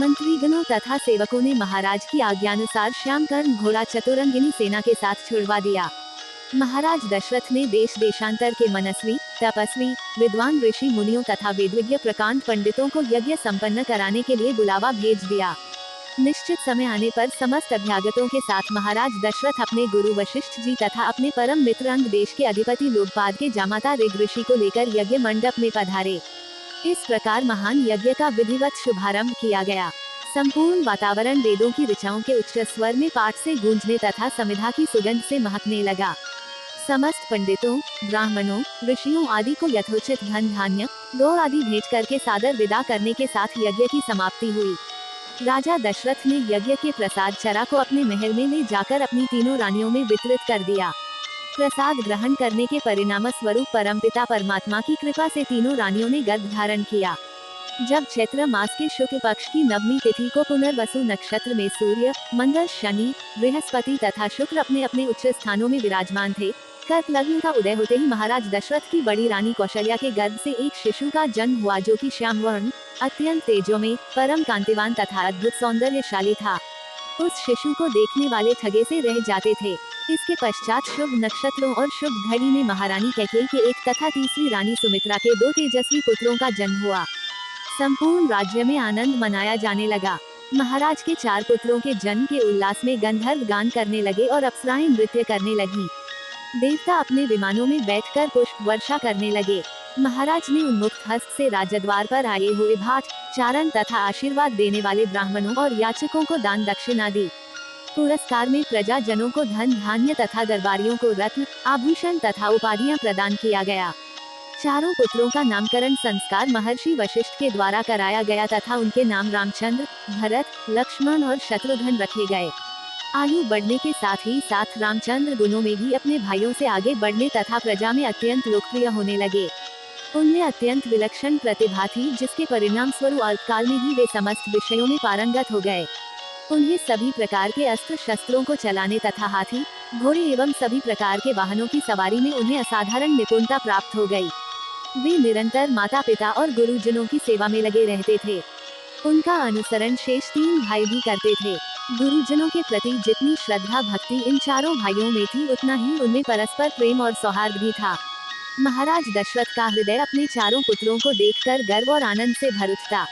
मंत्रीगणों तथा सेवकों ने महाराज की आज्ञानुसार श्यामकर्ण घोड़ा चतुरंगिनी सेना के साथ छुड़वा दिया। महाराज दशरथ ने देश देशांतर के मनस्वी, तपस्वी, विद्वान ऋषि मुनियों तथा वेदविज्ञ प्रकांड पंडितों को यज्ञ संपन्न कराने के लिए बुलावा भेज दिया। निश्चित समय आने पर समस्त अभ्यागतों के साथ महाराज दशरथ अपने गुरु वशिष्ठ जी तथा अपने परम मित्र अंग देश के अधिपति लोकपाद के जामाता ऋग ऋषि को लेकर यज्ञ मंडप में पधारे। इस प्रकार महान यज्ञ का विधिवत शुभारंभ किया गया। संपूर्ण वातावरण वेदों की ऋचाओं के उच्च स्वर में पाठ से गूंजने तथा समिधा की सुगंध से महकने लगा। समस्त पंडितों, ब्राह्मणों, ऋषियों आदि को यथोचित धन धान्य, गौ आदि भेंट करके सादर विदा करने के साथ यज्ञ की समाप्ति हुई। राजा दशरथ ने यज्ञ के प्रसाद चरा को अपने महल में ले जाकर अपनी तीनों रानियों में वितरित कर दिया। प्रसाद ग्रहण करने के परिणाम स्वरूप परमपिता परमात्मा की कृपा से तीनों रानियों ने गर्भ धारण किया। जब चैत्र मास के शुक्ल पक्ष की नवमी तिथि को पुनर्वसु नक्षत्र में सूर्य, मंगल, शनि, बृहस्पति तथा शुक्र अपने अपने उच्च स्थानों में विराजमान थे, कर्क लग्न का उदय होते ही महाराज दशरथ की बड़ी रानी कौशल्या के गर्भ से एक शिशु का जन्म हुआ जो कि श्याम वर्ण, अत्यंत तेजोमय, परम कांतिवान तथा अद्भुत सौंदर्यशाली था। उस शिशु को देखने वाले ठगे से रह जाते थे। इसके पश्चात शुभ नक्षत्रों और शुभ घड़ी में महारानी कैकेयी के एक तथा तीसरी रानी सुमित्रा के 2 तेजस्वी पुत्रों का जन्म हुआ। संपूर्ण राज्य में आनंद मनाया जाने लगा। महाराज के 4 पुत्रों के जन्म के उल्लास में गंधर्व गान करने लगे और अप्सराएं नृत्य करने लगी। देवता अपने विमानों में बैठकर पुष्प वर्षा करने लगे। महाराज ने उन्मुक्त हस्त से राजद्वार पर आए हुए भाट, चारण तथा आशीर्वाद देने वाले ब्राह्मणों और याचकों को दान दक्षिणा दी। पुरस्कार में प्रजाजनों को धन धान्य तथा दरबारियों को रत्न, आभूषण तथा उपाधियां प्रदान किया गया। चारों पुत्रों का नामकरण संस्कार महर्षि वशिष्ठ के द्वारा कराया गया तथा उनके नाम रामचंद्र, भरत, लक्ष्मण और शत्रुघ्न रखे गए। आयु बढ़ने के साथ ही साथ रामचंद्र गुणों में भी अपने भाइयों से आगे बढ़ने तथा प्रजा में अत्यंत लोकप्रिय होने लगे। उनमें अत्यंत विलक्षण प्रतिभा थी जिसके परिणाम स्वरूप अल्पकाल में ही वे समस्त विषयों में पारंगत हो गए। उन्हें सभी प्रकार के अस्त्र शस्त्रों को चलाने तथा हाथी, घोड़े एवं सभी प्रकार के वाहनों की सवारी में उन्हें असाधारण निपुणता प्राप्त हो गई। वे निरंतर माता पिता और गुरुजनों की सेवा में लगे रहते थे। उनका अनुसरण शेष 3 भाई भी करते थे। गुरुजनों के प्रति जितनी श्रद्धा भक्ति इन चारों भाइयों में थी उतना ही उनमें परस्पर प्रेम और सौहार्द भी था। महाराज दशरथ का हृदय अपने चारों पुत्रों को देखकर गर्व और आनंद से भर उठता।